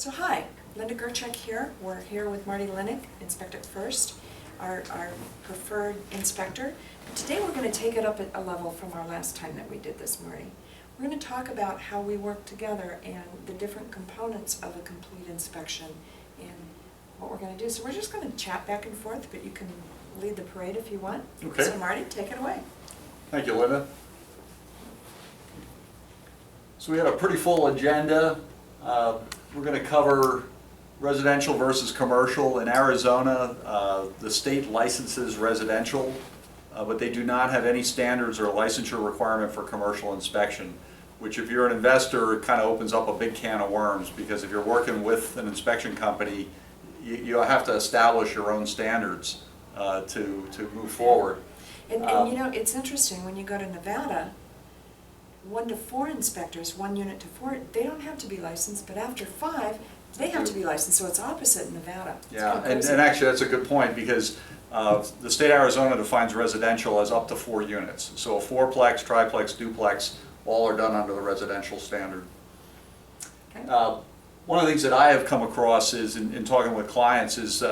So hi, Linda Gerchick here. We're here with Marty Lenich, Inspect It First, our preferred inspector. But today we're going to take it up a level from our last time that we did this, Marty. We're going to talk about how we work together and the different components of a complete inspection and what we're going to do. So we're just going to chat back and forth, but you can lead the parade if you want. Okay. So Marty, take it away. Thank you, Linda. So we had a pretty full agenda. We're going to cover residential versus commercial. In Arizona, the state licenses residential, but they do not have any standards or licensure requirement for commercial inspection, which if you're an investor, it kind of opens up a big can of worms, because if you're working with an inspection company, you have to establish your own standards to move forward. And you know, it's interesting, when you go to Nevada, 1 to 4 inspectors, 1 unit to 4, they don't have to be licensed, but after 5, they have to be licensed, so it's opposite in Nevada. Yeah, and actually that's a good point, because the state of Arizona defines residential as up to 4 units. So a fourplex, triplex, duplex, all are done under the residential standard. Okay. One of the things that I have come across is, in talking with clients, is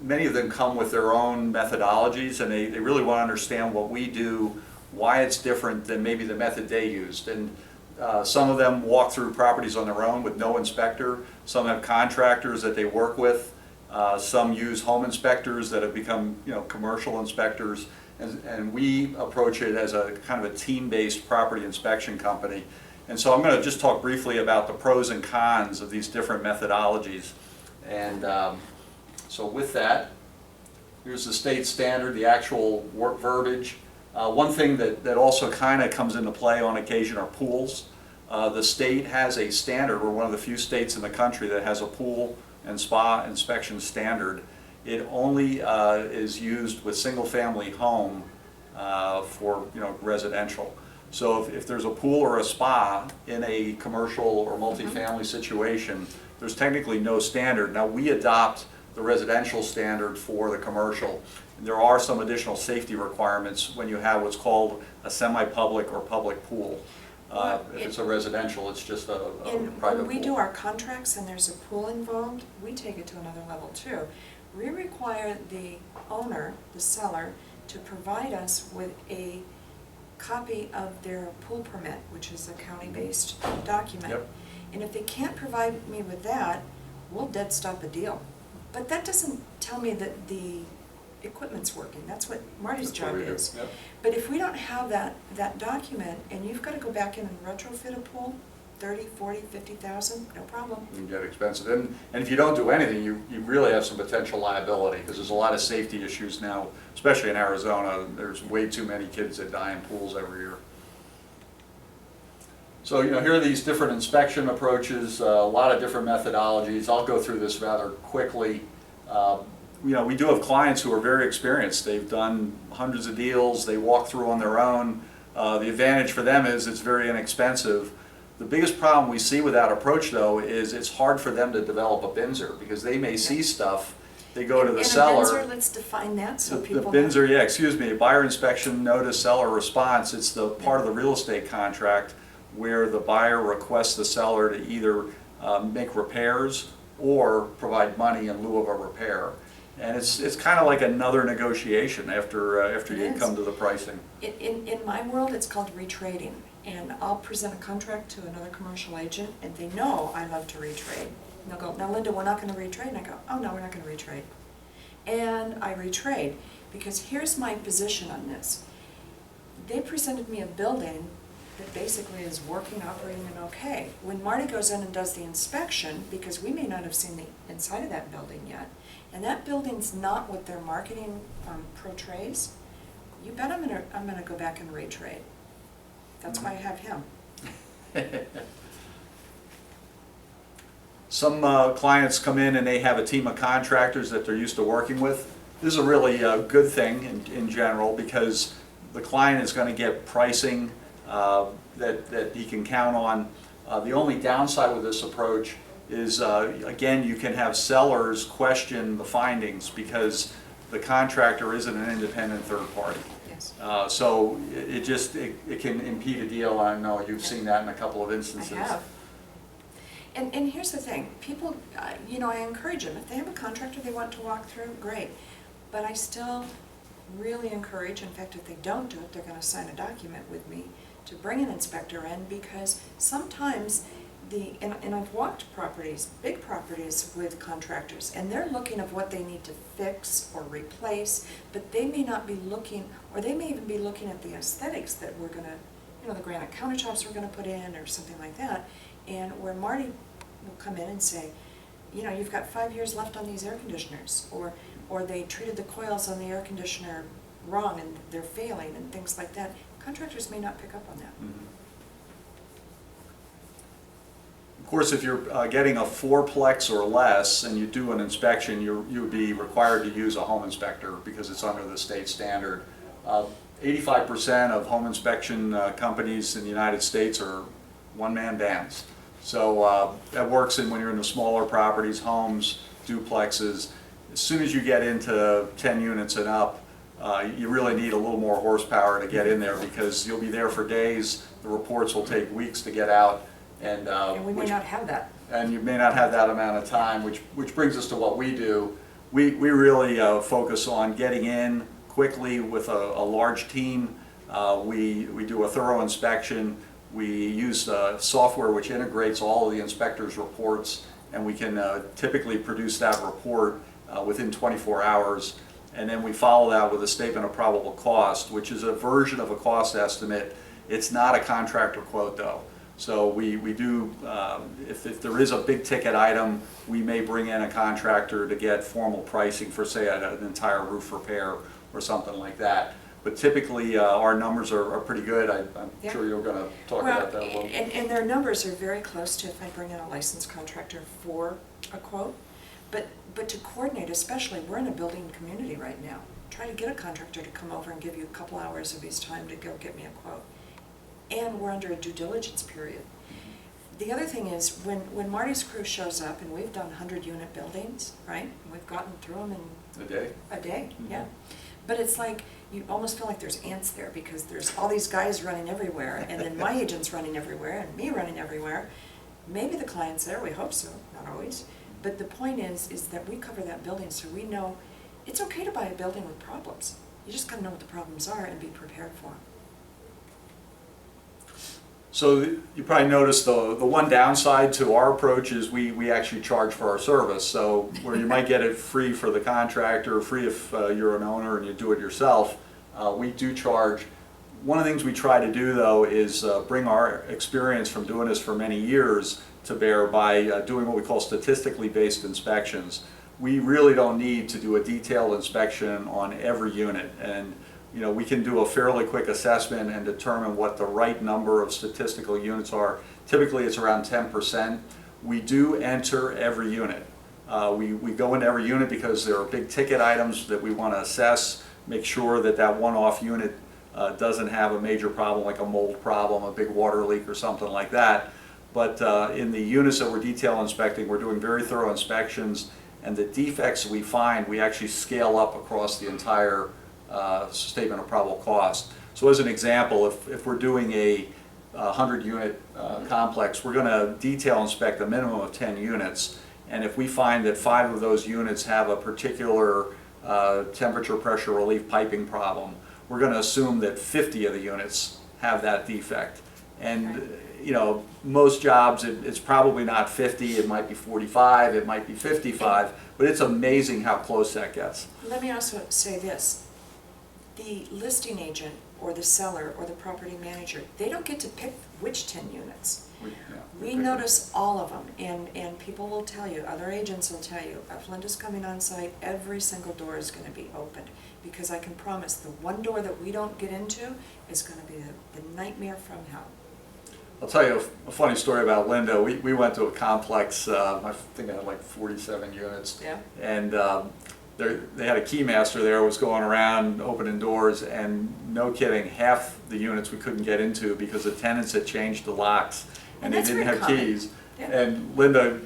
many of them come with their own methodologies, and they really want to understand what we do, why it's different than maybe the method they used. And some of them walk through properties on their own with no inspector. Some have contractors that they work with. Some use home inspectors that have become, commercial inspectors. And we approach it as a kind of a team-based property inspection company. And so I'm going to just talk briefly about the pros and cons of these different methodologies. And so with that, here's the state standard, the actual work verbiage. One thing that also kind of comes into play on occasion are pools. The state has a standard. We're one of the few states in the country that has a pool and spa inspection standard. It only is used with single-family home for residential. So if there's a pool or a spa in a commercial or multifamily situation, there's technically no standard. Now we adopt the residential standard for the commercial. And there are some additional safety requirements when you have what's called a semi-public or public pool. If it's a residential, it's just a private pool. When we do our contracts and there's a pool involved, we take it to another level too. We require the owner, the seller, to provide us with a copy of their pool permit, which is a county-based document. Yep. And if they can't provide me with that, we'll dead stop a deal. But that doesn't tell me that the equipment's working. That's what Marty's job is. Yep. But if we don't have that document, and you've got to go back in and retrofit a pool, 30, 40, 50,000, no problem. You can get expensive. And if you don't do anything, you really have some potential liability, because there's a lot of safety issues now, especially in Arizona. There's way too many kids that die in pools every year. So, here are these different inspection approaches, a lot of different methodologies. I'll go through this rather quickly. We do have clients who are very experienced. They've done hundreds of deals. They walk through on their own. The advantage for them is it's very inexpensive. The biggest problem we see with that approach, though, is it's hard for them to develop a BINSR, because they may see stuff. They go to the seller. And a BINSR, let's define that so people The BINSR, yeah, excuse me, buyer inspection notice, seller response. It's the part of the real estate contract where the buyer requests the seller to either make repairs or provide money in lieu of a repair. And it's kind of like another negotiation after you come to the pricing. In my world, it's called retrading. And I'll present a contract to another commercial agent, and they know I love to retrade. And they'll go, "Now Linda, we're not going to retrade." And I go, "Oh no, we're not going to retrade." And I retrade, because here's my position on this. They presented me a building that basically is working, operating, and okay. When Marty goes in and does the inspection, because we may not have seen the inside of that building yet, and that building's not what their marketing portrays, you bet I'm gonna go back and retrade. That's why I have him. Some clients come in and they have a team of contractors that they're used to working with. This is a really good thing in general, because the client is going to get pricing that he can count on. The only downside with this approach is, again, you can have sellers question the findings because the contractor isn't an independent third party. Yes. So it can impede a deal. I know you've seen that in a couple of instances. I have. And here's the thing, people, you know, I encourage them, if they have a contractor they want to walk through, great. But I still really encourage, in fact, if they don't do it, they're gonna sign a document with me to bring an inspector in, because sometimes and I've walked properties, big properties with contractors, and they're looking at what they need to fix or replace, but they may not be looking, or they may even be looking at the aesthetics that we're gonna, you know, the granite countertops we're gonna put in or something like that. And where Marty will come in and say, you know, you've got 5 years left on these air conditioners, or they treated the coils on the air conditioner wrong and they're failing and things like that. Contractors may not pick up on that. Mm-hmm. Of course, if you're getting a fourplex or less and you do an inspection, you would be required to use a home inspector because it's under the state standard. 85% of home inspection companies in the United States are one-man bands. So that works when you're in the smaller properties, homes, duplexes. As soon as you get into 10 units and up, you really need a little more horsepower to get in there because you'll be there for days. The reports will take weeks to get out. And we may not have that. And you may not have that amount of time, which brings us to what we do. We really focus on getting in quickly with a large team. We do a thorough inspection. We use software which integrates all of the inspector's reports, and we can typically produce that report within 24 hours. And then we follow that with a statement of probable cost, which is a version of a cost estimate. It's not a contractor quote though. So we do, if there is a big ticket item, we may bring in a contractor to get formal pricing for, say, an entire roof repair or something like that. But typically, our numbers are pretty good. I'm Yeah. sure you're going to talk about that a little. And their numbers are very close to if I bring in a licensed contractor for a quote. But to coordinate, especially, we're in a building community right now. Try to get a contractor to come over and give you a couple hours of his time to go get me a quote. And we're under a due diligence period. The other thing is, when Marty's crew shows up, and we've done 100-unit buildings, right? We've gotten through them in A day? A day, Mm-hmm. yeah. But it's like, you almost feel like there's ants there, because there's all these guys running everywhere, and then my agent's running everywhere, and me running everywhere. Maybe the client's there, we hope so, not always. But the point is that we cover that building, so we know it's okay to buy a building with problems. You just gotta know what the problems are and be prepared for them. So you probably noticed the one downside to our approach is we actually charge for our service. So where you might get it free for the contractor, free if you're an owner and you do it yourself, we do charge. One of the things we try to do though is bring our experience from doing this for many years to bear by doing what we call statistically based inspections. We really don't need to do a detailed inspection on every unit, and you know, we can do a fairly quick assessment and determine what the right number of statistical units are. Typically it's around 10%. We do enter every unit. We go into every unit because there are big ticket items that we want to assess, make sure that that one-off unit doesn't have a major problem like a mold problem, a big water leak or something like that. But in the units that we're detail inspecting, we're doing very thorough inspections, and the defects we find, we actually scale up across the entire statement of probable cost. So as an example, if we're doing a 100-unit complex, we're going to detail inspect a minimum of 10 units, and if we find that 5 of those units have a particular temperature pressure relief piping problem, we're going to assume that 50 of the units have that defect. And you know, most jobs it's probably not 50, it might be 45, it might be 55, but it's amazing how close that gets. Let me also say this. The listing agent or the seller or the property manager, they don't get to pick which 10 units. We notice all of them, and people will tell you, other agents will tell you, if Linda's coming on site, every single door is going to be opened, because I can promise the one door that we don't get into is going to be the nightmare from hell. I'll tell you a funny story about Linda. We went to a complex, I think it had like 47 units. Yeah. And they had a keymaster there, was going around opening doors, and no kidding, half the units we couldn't get into because the tenants had changed the locks and they didn't have keys. Yeah. And Linda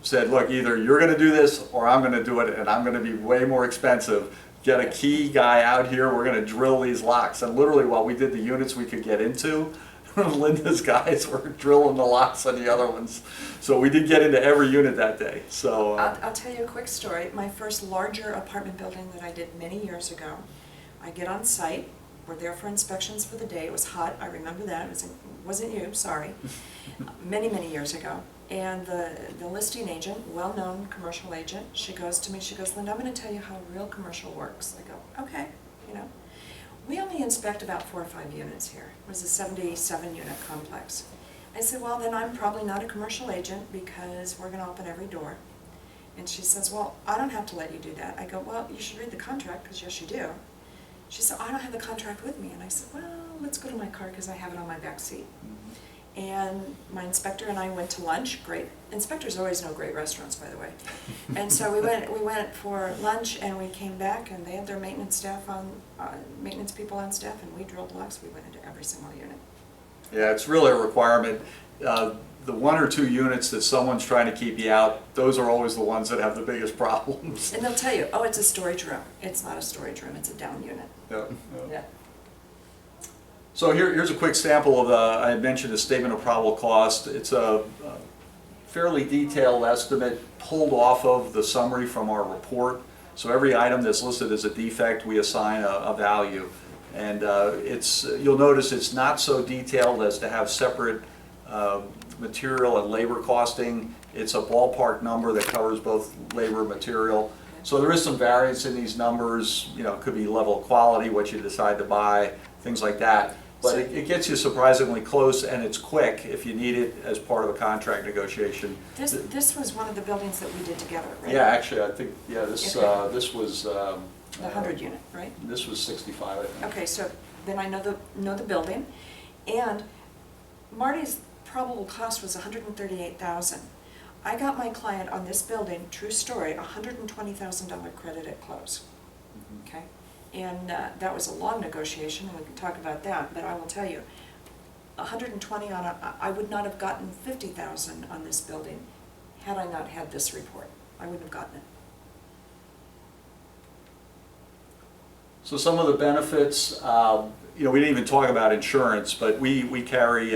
said, look, either you're going to do this or I'm going to do it, and I'm going to be way more expensive. Get a key guy out here, we're going to drill these locks. And literally while we did the units we could get into, Linda's guys were drilling the locks on the other ones. So we did get into every unit that day, so. I'll tell you a quick story. My first larger apartment building that I did many years ago, I get on site, we're there for inspections for the day, it was hot, I remember that, it wasn't you, sorry, many, many years ago. And the listing agent, well-known commercial agent, she goes to me, she goes, Linda, I'm going to tell you how real commercial works. I go, okay, you know. We only inspect about 4 or 5 units here. It was a 77-unit complex. I said, well, then I'm probably not a commercial agent because we're going to open every door. And she says, well, I don't have to let you do that. I go, well, you should read the contract, because yes, you do. She said, I don't have the contract with me. And I said, well, let's go to my car because I have it on my back seat. And my inspector and I went to lunch. Great. Inspectors always know great restaurants, by the way. And so we went for lunch, and we came back, and they had their maintenance staff maintenance people on staff, and we drilled locks. We went into every single unit. Yeah, it's really a requirement. The 1 or 2 units that someone's trying to keep you out, those are always the ones that have the biggest problems. And they'll tell you, oh, it's a storage room. It's not a storage room, it's a down unit. Yeah. Yeah. So here's a quick sample of, I had mentioned a statement of probable cost. It's a fairly detailed estimate pulled off of the summary from our report. So every item that's listed as a defect, we assign a value. And you'll notice it's not so detailed as to have separate material and labor costing. It's a ballpark number that covers both labor and material. So there is some variance in these numbers. You know, it could be level of quality, what you decide to buy, things like that. But it gets you surprisingly close, and it's quick if you need it as part of a contract negotiation. This was one of the buildings that we did together, right? Yeah, actually, I think, yeah, this was... the 100 unit, right? This was 65, I think. Okay, so then I know the building, and Marty's probable cost was $138,000. I got my client on this building, true story, $120,000 credit at close. Okay, and that was a long negotiation, and we can talk about that. But I will tell you, 120 on I would not have gotten 50,000 on this building had I not had this report. I wouldn't have gotten it. So some of the benefits, you know, we didn't even talk about insurance, but we carry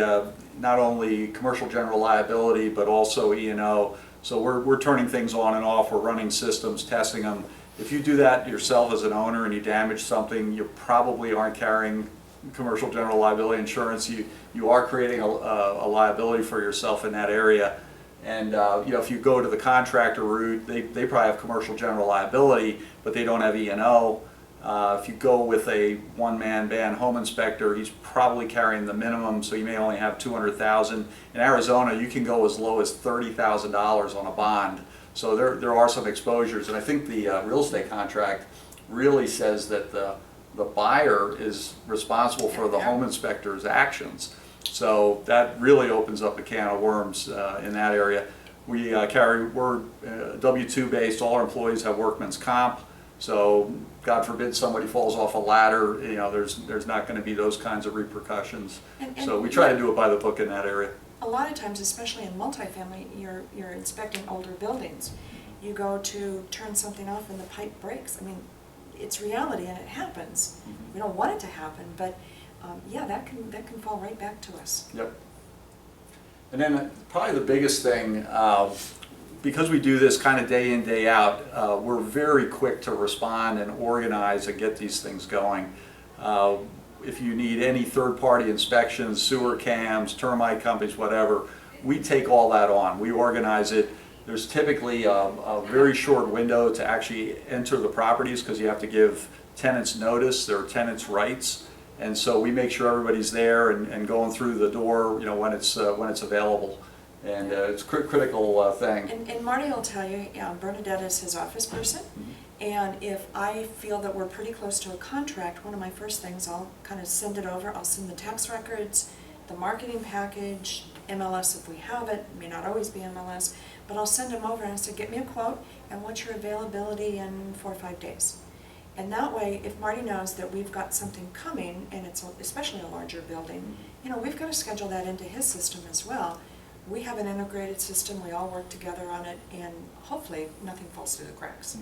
not only commercial general liability, but also E&O. So we're turning things on and off, we're running systems, testing them. If you do that yourself as an owner and you damage something, you probably aren't carrying commercial general liability insurance. You are creating a liability for yourself in that area. And you know, if you go to the contractor route, they probably have commercial general liability, but they don't have E&O. If you go with a one-man band home inspector, he's probably carrying the minimum, so you may only have $200,000. In Arizona, you can go as low as $30,000 on a bond. So there are some exposures, and I think the real estate contract really says that the buyer is responsible for the home inspector's actions. So that really opens up a can of worms in that area. We're W-2 based. All our employees have workman's comp. So God forbid somebody falls off a ladder, you know, there's not going to be those kinds of repercussions. So we try to do it by the book in that area. A lot of times, especially in multifamily, you're inspecting older buildings. You go to turn something off and the pipe breaks. I mean, it's reality and it happens. We don't want it to happen, but yeah, that can fall right back to us. Yep. And then probably the biggest thing, because we do this kind of day in, day out, we're very quick to respond and organize and get these things going. If you need any third-party inspections, sewer cams, termite companies, whatever, we take all that on. We organize it. There's typically a very short window to actually enter the properties because you have to give tenants notice. There are tenants' rights. And so we make sure everybody's there and going through the door, you know, when it's available. And it's a critical thing. And Marty will tell you, Bernadette is his office person. And if I feel that we're pretty close to a contract, one of my first things, I'll kind of send it over. I'll send the tax records, the marketing package, MLS if we have it. It may not always be MLS, but I'll send them over and I say, get me a quote and what's your availability in 4 or 5 days. And that way, if Marty knows that we've got something coming, and it's especially a larger building, you know, we've got to schedule that into his system as well. We have an integrated system, we all work together on it, and hopefully nothing falls through the cracks.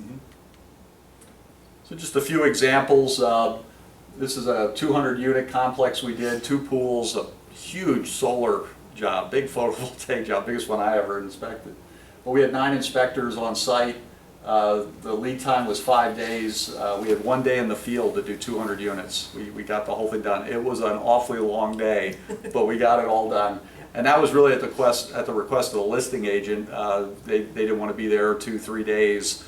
So just a few examples. This is a 200-unit complex we did, 2 pools, a huge solar job, big photovoltaic job, biggest one I ever inspected. But we had 9 inspectors on site. The lead time was 5 days. We had 1 day in the field to do 200 units. We got the whole thing done. It was an awfully long day, but we got it all done. And that was really at the request of the listing agent. They didn't want to be there 2-3 days.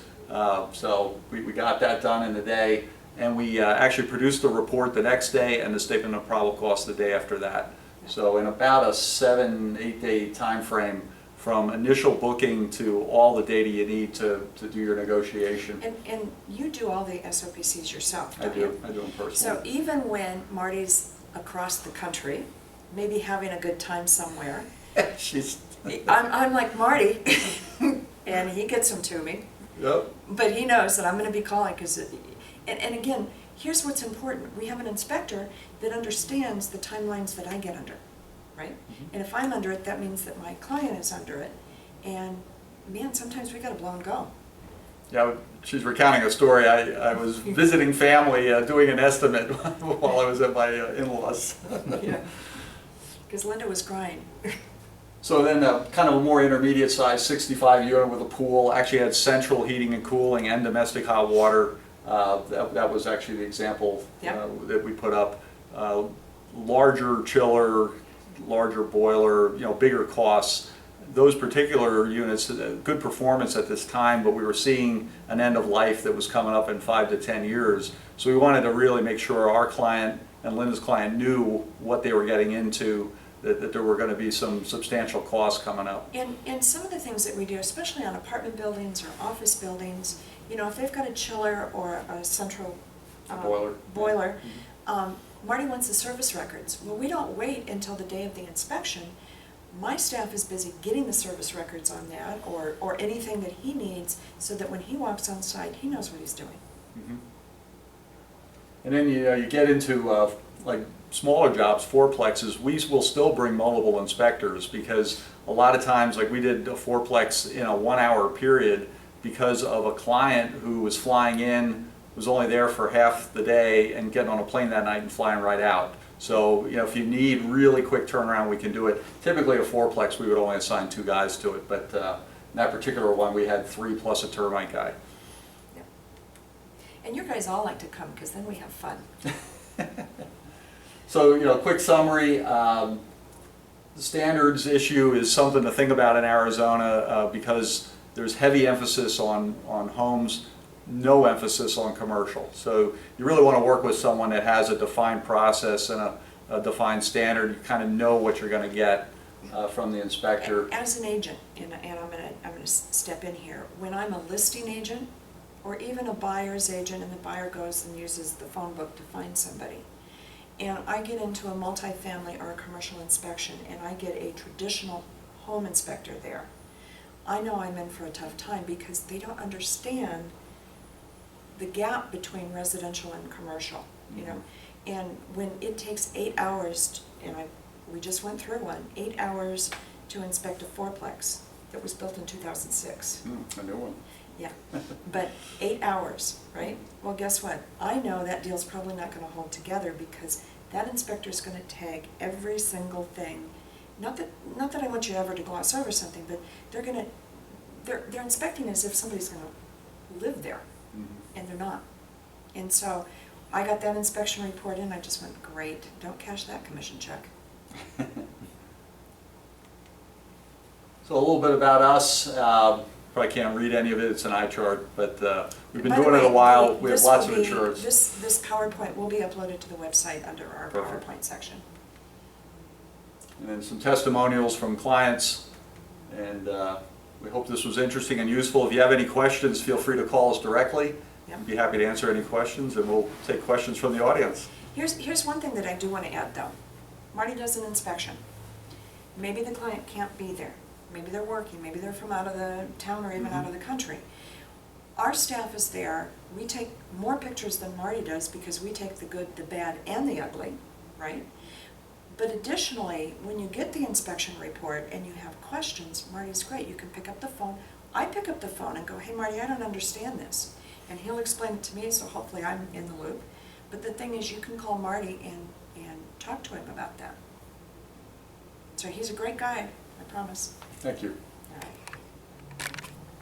So we got that done in a day. And we actually produced the report the next day and the statement of probable cost the day after that. So in about a 7-8 day time frame, from initial booking to all the data you need to do your negotiation. And you do all the SOPCs yourself, I don't do. you? I do them personally. So even when Marty's across the country, maybe having a good time somewhere, I'm like Marty, and he gets them to me. Yep. But he knows that I'm going to be calling because, and again, here's what's important. We have an inspector that understands the timelines that I get under. Right? And if I'm under it, that means that my client is under it. And man, sometimes we got to blow and go. Yeah, she's recounting a story. I was visiting family doing an estimate while I was at my in-laws. Yeah, because Linda was crying. So then kind of a more intermediate size 65 unit with a pool, actually had central heating and cooling and domestic hot water. That was actually the example that we put up. Larger chiller, larger boiler, bigger costs. Those particular units, good performance at this time, but we were seeing an end of life that was coming up in 5 to 10 years. So we wanted to really make sure our client and Linda's client knew what they were getting into, that there were going to be some substantial costs coming up. And some of the things that we do, especially on apartment buildings or office buildings, if they've got a chiller or a central boiler, Marty wants the service records. Well, we don't wait until the day of the inspection. My staff is busy getting the service records on that or anything that he needs so that when he walks on site, he knows what he's doing. Mm-hmm. And then you get into like smaller jobs, fourplexes. We will still bring multiple inspectors because a lot of times, like we did a fourplex in a 1 hour period because of a client who was flying in, was only there for half the day and getting on a plane that night and flying right out. So, if you need really quick turnaround, we can do it. Typically a fourplex, we would only assign 2 guys to it, but in that particular one, we had 3 plus a termite guy. Yeah. And your guys all like to come because then we have fun. So, quick summary. The standards issue is something to think about in Arizona because there's heavy emphasis on homes, no emphasis on commercial. So you really want to work with someone that has a defined process and a defined standard. You kind of know what you're going to get from the inspector. As an agent, and I'm going to step in here, when I'm a listing agent or even a buyer's agent and the buyer goes and uses the phone book to find somebody, and I get into a multifamily or a commercial inspection and I get a traditional home inspector there, I know I'm in for a tough time because they don't understand the gap between residential and commercial, and when it takes 8 hours, we just went through one, 8 hours to inspect a fourplex that was built in 2006. A new one. Yeah, but 8 hours, right? Well, guess what? I know that deal's probably not going to hold together because that inspector's going to tag every single thing. Not that I want you ever to gloss over something, but they're inspecting as if somebody's going to live there. And they're not. And so I got that inspection report in, I just went, great, don't cash that commission check. So a little bit about us. Probably can't read any of it, it's an eye chart, but we've been doing it a while. We have lots of insurers. This PowerPoint will be uploaded to the website under our PowerPoint section. And then some testimonials from clients, and we hope this was interesting and useful. If you have any questions, feel free to call us directly. Yep. I'd be happy to answer any questions, and we'll take questions from the audience. Here's one thing that I do want to add, though. Marty does an inspection. Maybe the client can't be there. Maybe they're working. Maybe they're from out of the town or even out of the country. Our staff is there. We take more pictures than Marty does because we take the good, the bad, and the ugly, right? But additionally, when you get the inspection report and you have questions, Marty's great. You can pick up the phone. I pick up the phone and go, hey Marty, I don't understand this. And he'll explain it to me, so hopefully I'm in the loop. But the thing is, you can call Marty and talk to him about that. So he's a great guy, I promise. Thank you.